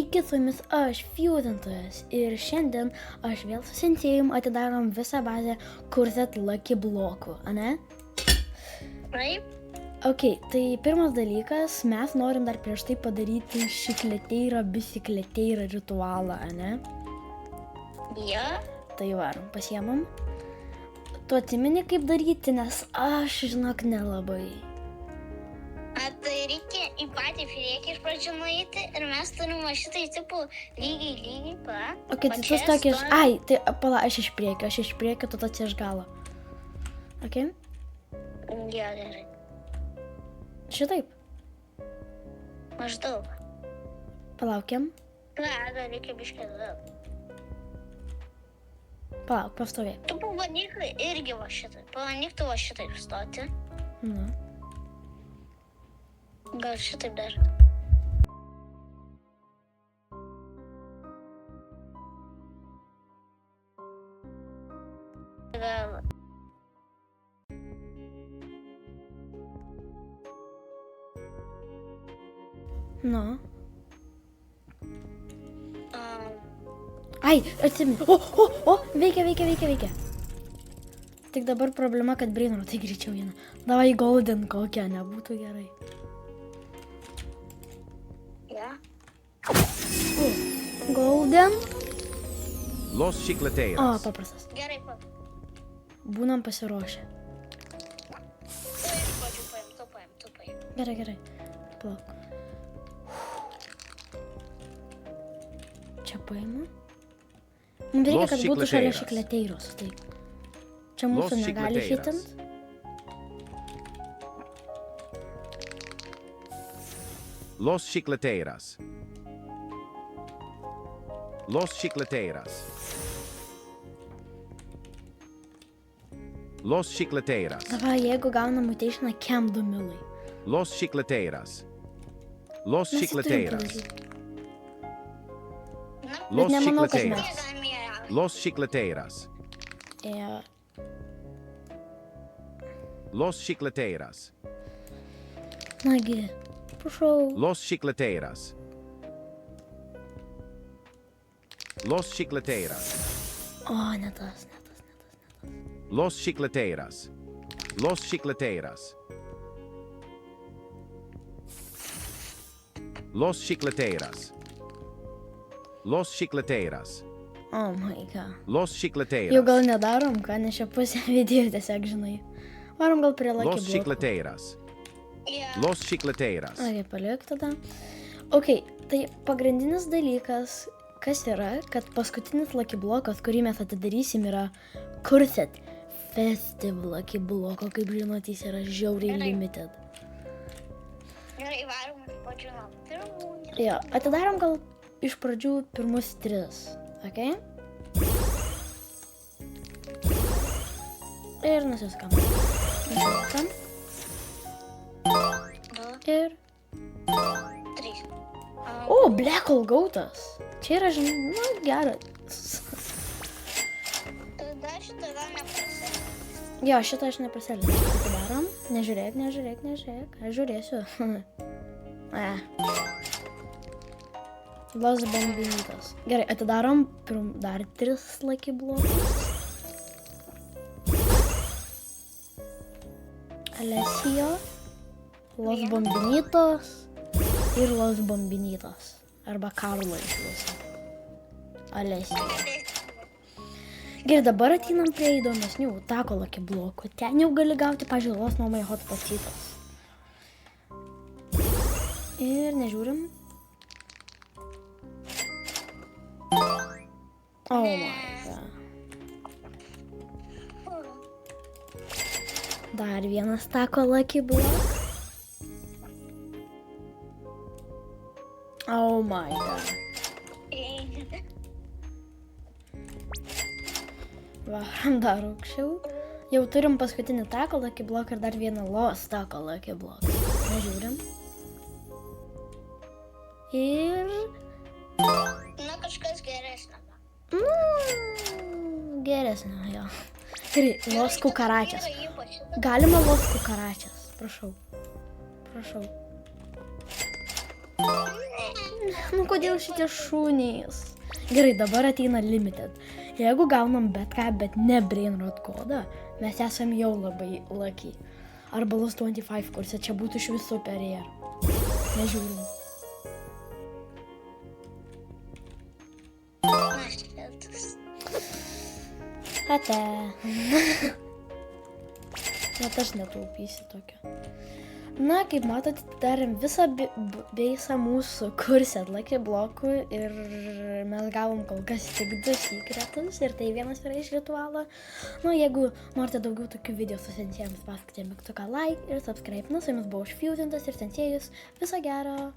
Sveiki, su jumis aš, Fusintojas, ir šiandien aš vėl su Sensėjum atidarom visą bazę Cursed Lucky blokų, ane? Taip. Ok, tai pirmas dalykas, mes norim dar prieš tai padaryti šikleteirą, bisikleteirą ritualą, ane? Ja. Tai varom, pasiemam. Tu atsimeni kaip daryti, nes aš, žinok, nelabai. Tai reikia į patį priekį iš pradžių nueiti ir mes turim va šitai tipų lygiai, pa. Ok, tai tu tokia iš... Ai, tai pala, aš iš priekio, tu tas iš galo. Ok? Ja, gerai. Šitaip. Maždaug. Palaukiam. Dar reikia biškį daug. Palauk, pastovėk. Tu pabandyk irgi va šitai. Pabandyk tu va šitai stoti. Nu. Gal šitaip dar. Gal. Nu. Ai, atsimenu. O, veikia. Tik dabar problema, kad brainro tai greičiau eina. Davai golden kokią, nebūtų gerai. Ja. Golden. Los Chicleteiros. O, paprastas. Gerai, pa. Būnam pasiruošę. Tu iš pradžių paim, tu paim. Gerai. Palauk. Čia paimu. Mums reikia, kad būtų šalia šikleteiros. Taip. Čia mūsų negali hitint. Los Chicleteiras. Los Chicleteiras. Los Chicleteiras. Dabar, jeigu gauna mutationą, kem 2 milai. Los Chicleteiras. Los Mes jį turim Chicleteiras. padaryti. Na, Los nemanau, kad Chicleteiras. galime. Los Chicleteiras. Los Chicleteiras. Nagi, prašau. Los Chicleteiras. Los Chicleteiras. O, ne tas. Los Chicleteiras. Los Chicleteiras. Los Chicleteiras. Los Chicleteiras. Oh my god. Los Jau Chicleteiras. gal nedarom, ką, nes čia pusė video tiesiog, žinai. Varom gal prie Lucky Los blokų. Chicleteiras. Ja. Los Chicleteiras. Ok, paliek tada. Ok, tai pagrindinis dalykas, kas yra, kad paskutinis Lucky blokas, kurį mes atidarysim, yra Cursed Festive Lucky bloko, kaip žinot, jis yra žiauriai limited. Gerai, varom iš pradžių nuo pirmų. Jo, atidarom gal iš pradžių pirmus 3, ok? Ir nusiskam. Ir... 3. O, Black Hole gautas. Čia yra, žinai, geras. Tada šitą gal neprasėti. Jo, šitą aš neprasėliu. Atidarom. Nežiūrėk. Aš žiūrėsiu. Los Bombinitos. Gerai, atidarom dar 3 Lucky blokus. Alessio, Los Bombinitos ir Los Bombinitos. Arba Karlo iš viso. Alessio. Gerai, dabar ateinam prie įdomesnių tako Lucky blokų. Ten jau gali gauti, pavyzdžiui, Los Namai Hotpotitos. Ir nežiūrim. Oh my god. Dar vienas tako Lucky block. Oh my god. Varam dar aukščiau. Jau turim paskutinį tako Lucky block ir dar vieną Los tako Lucky block. Nežiūrim. Ir... Na, kažkas geresnio. Geresnio, jo. Gerai, Los Kukaračias. Galima Los Kukaračias, prašau. Nu kodėl šitie šunys? Gerai, dabar ateina limited. Jeigu gaunam bet ką, bet ne brainrot kodą, mes esam jau labai lucky. Arba Lost 25 kurse, čia būtų iš viso perėję. Nežiūrim. Na, šitas. Ate. Net aš netaupysiu tokio. Na, kaip matot, darėm visą beisą mūsų kursę Lucky blokų ir mes gavom kol kas tik 2 sekretus ir tai vienas yra iš ritualo. Nu, jeigu norite daugiau tokių video su sensėjams, paskite mygtuką like ir subscribe. Nu, su jumis buvau aš Fusiontas ir sensėjus. Viso gero.